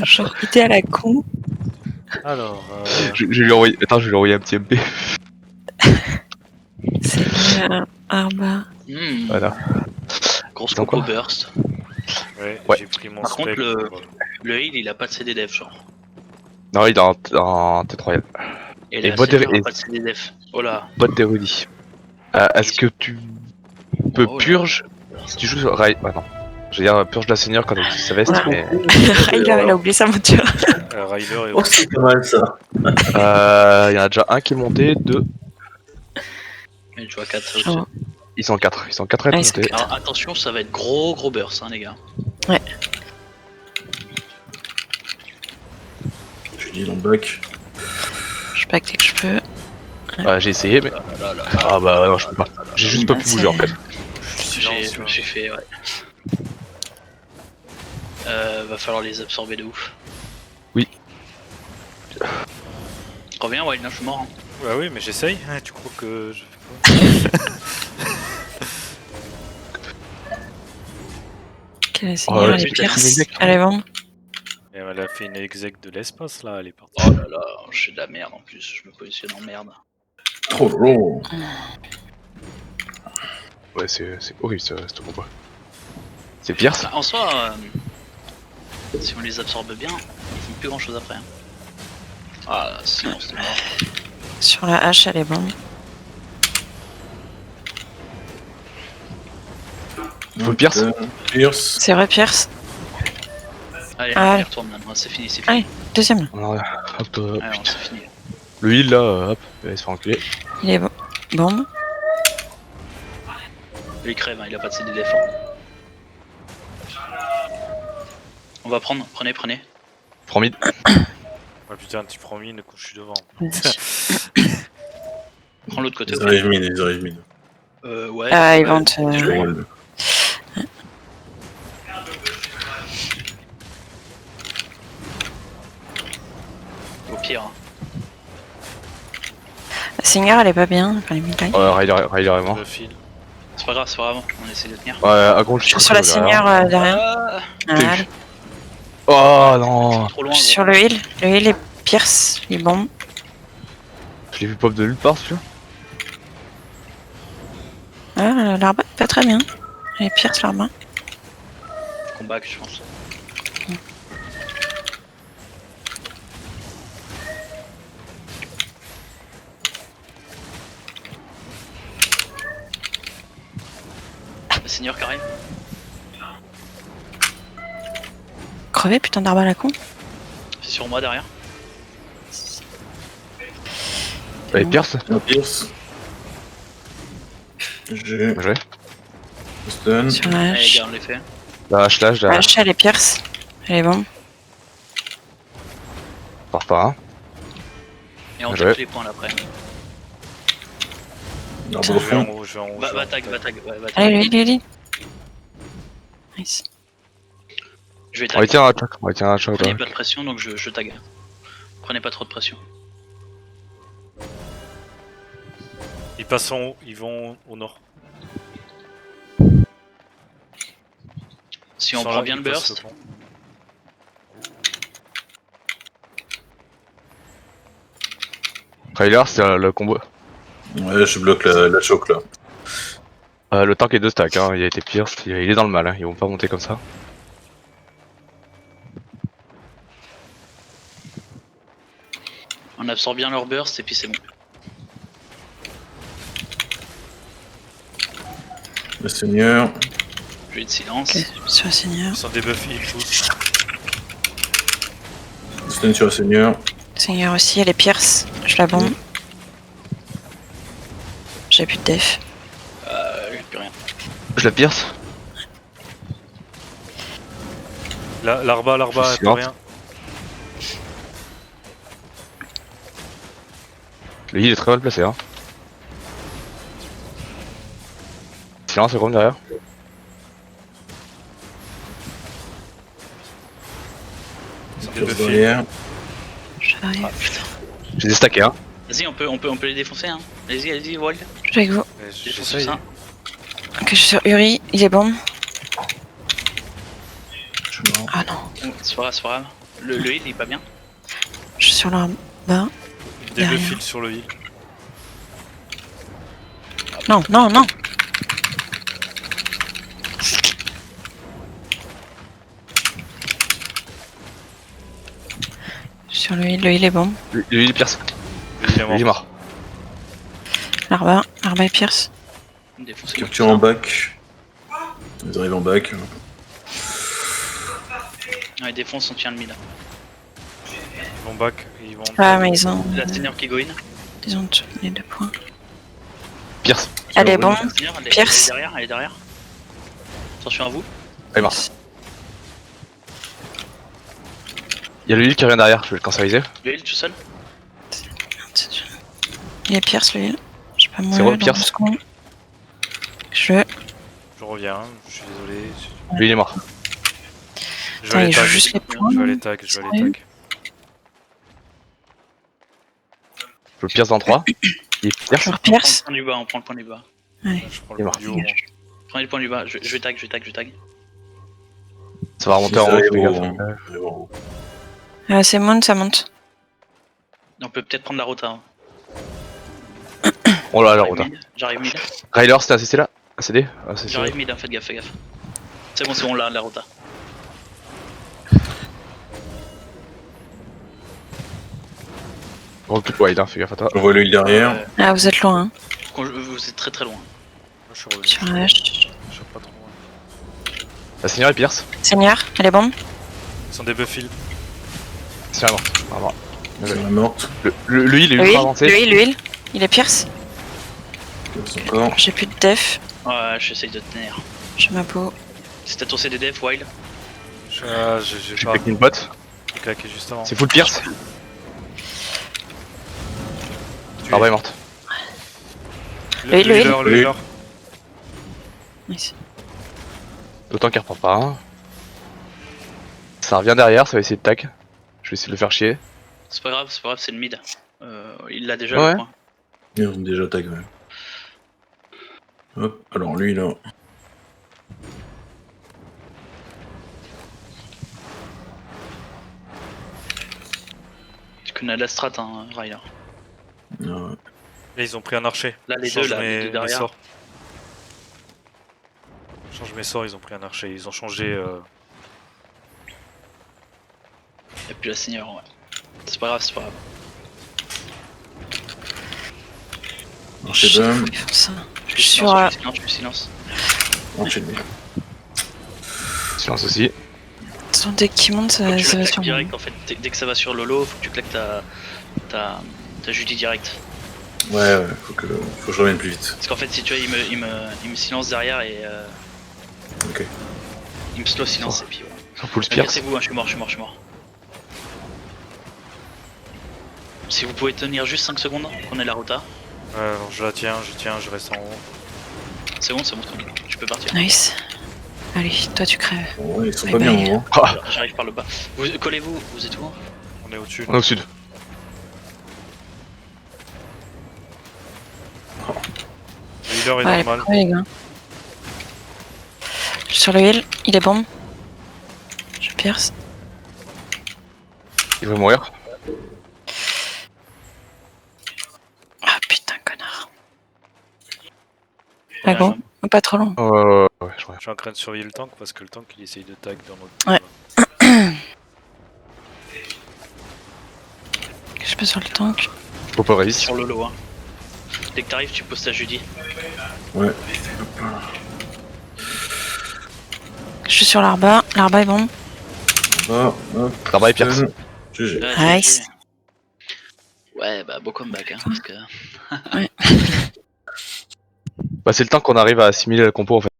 Genre idée à la con. Alors, Je vais lui envoyer. Attends, je vais lui envoyer un petit MP. Seigneur, Arba. Voilà. Grosse Ils ont compo quoi burst. ouais, Ouais. j'ai pris mon Par contre, spec pour, le heal il a pas de CD def, genre. Non, il est en T3. Et Et la bot Seigneur et- a pas de CD def. Oh là. Bot d'érudit. Est-ce que tu peux Oh là. purge si tu joues sur Rail. Ah non. Je veux dire, purge la seigneur quand elle utilise sa veste, Ouais. mais. Ryler, il a oublié sa monture. Ryler et Oh, c'est pas mal ça. Il y en a déjà un qui est monté, deux. Mais tu vois 4 Oh. Ils sont quatre. Ils sont quatre à être Ah, ils sont montés. quatre. Alors attention, ça va être gros burst, hein, les gars. Je dis dans back. Je back dès que je peux. J'ai essayé, mais. Là, là. Ah bah non, je peux pas. J'ai juste pas pu bouger en fait. J'ai fait, ouais. Va falloir les absorber de ouf. Oui. Reviens, Wild, là, je suis mort. Hein. Bah oui, mais j'essaye. Hein, tu crois que je fais Quelle Seigneur, là, elle est tu t'as pierce. fait une exec. Allez, bon. pas. Et elle a fait une exec de l'espace là, elle est partie. Oh là là, j'ai de la merde en plus, je me positionne en merde. Oh long. Ouais, c'est horrible ce combat. C'est pire ça. En soi, si on les absorbe bien, ils font plus grand chose après. Hein. Ah, sinon c'est mort. Sur la hache, elle est bonne. Faut Pierce. Pierce. C'est vrai, Pierce. Allez, Ah, on y retourne maintenant, c'est fini, c'est fini. Allez, deuxième. Hop, Allez, putain. c'est fini. Le heal là, hop, il va se faire enculer. Il est bon. Bombe. Il crève, hein, il a pas de CD défense. On va prendre, prenez. Prends mid. Ah putain, tu prends mine quand je suis devant. Prends l'autre côté. Ils ok. arrivent mid, ils arrivent mid. Ouais. Ah, ils ouais. vont te. Ouais. Au pire. Hein. La Seigneur, elle est pas bien. Enfin, les midlife. Ryder est mort. Le fil. C'est pas grave, on essaie de tenir. Ouais, à gauche, Je suis sur la Seigneur derrière. Ah, Allez. Oh non. trop loin. Je suis sur gros. le heal. Le heal est Pierce. Il est bon. Je l'ai vu pop de nulle part celui-là. Ah, l'arbre est pas très bien. Elle est Pierce, l'arbre. Combat que je pense. Le seigneur carré. Crevé, putain d'arbre à la con. C'est sur moi derrière. Allez, Pierce. Pierce. J'ai Bien joué. stun. Sur la Allez, les hache. gars, on les fait. La hache là, je La la hache, elle est Pierce. Elle est bon. pars pas. Hein. Et on Ouais. tape les points là après. Arbre Je au vais en fond. haut, je vais en haut. Va je vais en tag, haut. va tag, ouais, va tag. Allez, le heal. Nice. Je vais On va tag. tirer un choc. On va tirer un choc. Prenez Ouais. pas de pression donc je tag. Prenez pas trop de pression. Ils passent en haut, ils vont au nord. Si Ils on sont prend là, bien le ils passent burst, le pont. Ryder, c'est le combo. Ouais, je bloque la choc là. Le tank est 2 stacks. Hein. Il a été Pierce. Il est dans le mal. Hein. Ils vont pas monter comme ça. on absorbe bien leur burst et puis c'est bon. Le seigneur. Je vais de silence. Ok, sur la Seigneur. Ils sont débuffés, ils poussent. Stun sur le seigneur. Seigneur aussi, elle est Pierce. Je la bombe. J'ai plus de def. J'ai plus rien. Je la Pierce. L'arba, Je elle suis peut lent. rien. Le heal est très mal placé. Hein. Silence, c'est comme derrière. Ils sont Pierce débuffés. derrière. J'arrive. J'ai des stackés. Hein. Vas-y, on peut les défoncer hein. Allez-y, Wall. Je suis avec vous. Mais Défoncez j'essaye. ça. Ok, je suis sur Uri. Il est bon. Je suis mort. Ah non. C'est pas grave, c'est pas grave. Le heal il est pas bien. Je suis sur l'arbre. Des deux Derrière. fils sur le heal. Non, non, non. Sur le heal est bon. Lui, il pierce. Le heal est Lui, il est mort. mort. L'arba et Pierce. Défonce Capture en back. Ils arrivent en back. Ouais, défonce, on tient le mid. Ils vont back, ils vont. Ah, mais ils ont qui go in. tous les 2 points. Pierce. Elle est bon. La Seigneur, elle est Pierce. derrière, elle est derrière. Attention à vous. Elle est morte. Il y a le heal qui revient derrière, je vais le canceriser. Le heal tout seul. Il est Pierce, le heal. Je vais pas C'est mourir vrai, dans Pierce. 2 secondes. Je Je reviens, je suis désolé. Lui, il est mort. Je Attends, vais aller il joue tag. juste les points. Je vais aller tag, je vais aller tag. Je le pierce dans 3. Il pierce. Je On prend Pierce. le point du bas, on prend le point du bas. Allez. Je prends Il est le mort. point du haut. moi. Prenez le point du bas, je vais tag, je tag. Ça va remonter en haut, Ils fais arrivent gaffe. au- ils arrivent en haut. C'est monte, ça monte. On peut peut-être prendre la rota. Hein. Oh là là, Rotin. J'arrive mid. Ryler, c'était ACC là ACD ACC. J'arrive mid, hein, faites gaffe. C'est bon, là, la rota. Gros coup de wide, hein, fais gaffe à toi. On voit l'huile derrière. Ah, vous êtes loin, hein. Vous êtes très loin. Moi, je suis revenu. Sur la hache. Je suis pas trop loin. La Seigneur et pierce. Seigneur, elle est bombe. Ils sont des buff heal. C'est mort. Ah, mort. Ils sont mortes. Le heal est Le ultra heal, avancé. le heal. Il est Pierce. Encore. J'ai plus de def. Ouais, j'essaye de tenir. J'ai ma peau. C'était ton CDDF, Wild. J'ai J'ai pas claqué une bot. claqué juste avant. C'est full pierce. Tué. L'arbre est morte. Le heal, le heal. Le healer. Nice. D'autant qu'il reprend pas. Hein. Ça revient derrière, ça va essayer de tac. Je vais essayer de le faire chier. C'est pas grave, c'est le mid. Il l'a déjà Ouais. le point. Ils ont déjà tag, ouais. Hop, alors lui là. Tu connais la strat, hein, Ryler. Ah ouais. Là, ils ont pris un archer. Là, les Change deux, là, les deux mes derrière. sorts. Change mes sorts, ils ont pris un archer. Ils ont changé. Et puis la Seigneur, ouais. C'est pas grave. Marché d'homme. Ils font ça. Je Je suis suis silence, sur. je suis silence. Enchaîné. Silence aussi. Son deck qui monte, Faut ça que tu va la sur claques moi. direct en fait. Dès que ça va sur Lolo, faut que tu claques ta Judy direct. Ouais, faut que je revienne plus vite. Parce qu'en fait, si tu vois, il me silence derrière et Ok. il me slow silence et puis ouais. Sur full pierce. Cassez-vous, hein, je suis mort. Si vous pouvez tenir juste 5 secondes, qu'on ait la rota. Alors, je la tiens, je reste en haut. C'est bon, je peux partir. Nice. Allez, toi tu crèves. Bon, ouais, ils sont Bye pas bien bye. au moment. Ah, J'arrive par le bas. Collez-vous, vous êtes où? On est au-dessus. on est au sud. Le healer est Ouais, normal. pourquoi, les gars. Sur le heal, il est bombe. Je pierce. Il va mourir. Ah putain, connard. Ah bon? Pas trop long. Ouais, je reviens. Je suis en train de surveiller le tank parce que le tank il essaye de tag dans notre. Ouais. Je suis pas sur le tank. Faut pas résiste. Sur Lolo, hein. Dès que t'arrives, tu poses ta Judy. Ouais. Je suis sur l'arba. L'arba est bombe. Hop, hop. L'arbre est pierce. GG. Ouais, Nice. Ouais, bah beau comeback, hein, parce que... Bah, c'est le temps qu'on arrive à assimiler la compo en fait.